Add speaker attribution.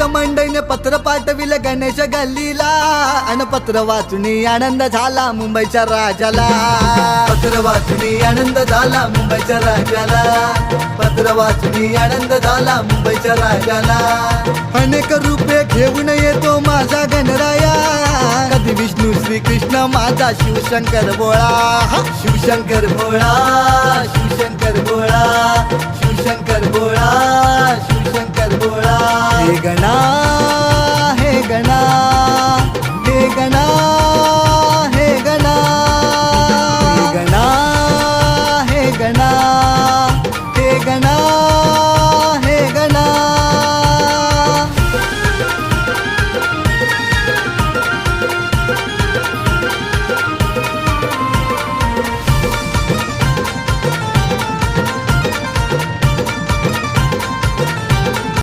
Speaker 1: मंडईने पत्र पाठविलं गणेश गल्लीला आणि पत्र वाचून आनंद झाला मुंबईच्या राजाला. पत्र वाचून आनंद झाला मुंबईच्या राजाला. पत्र वाचून आनंद झाला मुंबईच्या राजाला. अनेक रूपे घेऊन येतो माझा गणराया. कधी विष्णू श्री कृष्ण माझा शिवशंकर भोळा. शिवशंकर भोळा शिवशंकर भोळा शिवशंकर भोळा शिवशंकर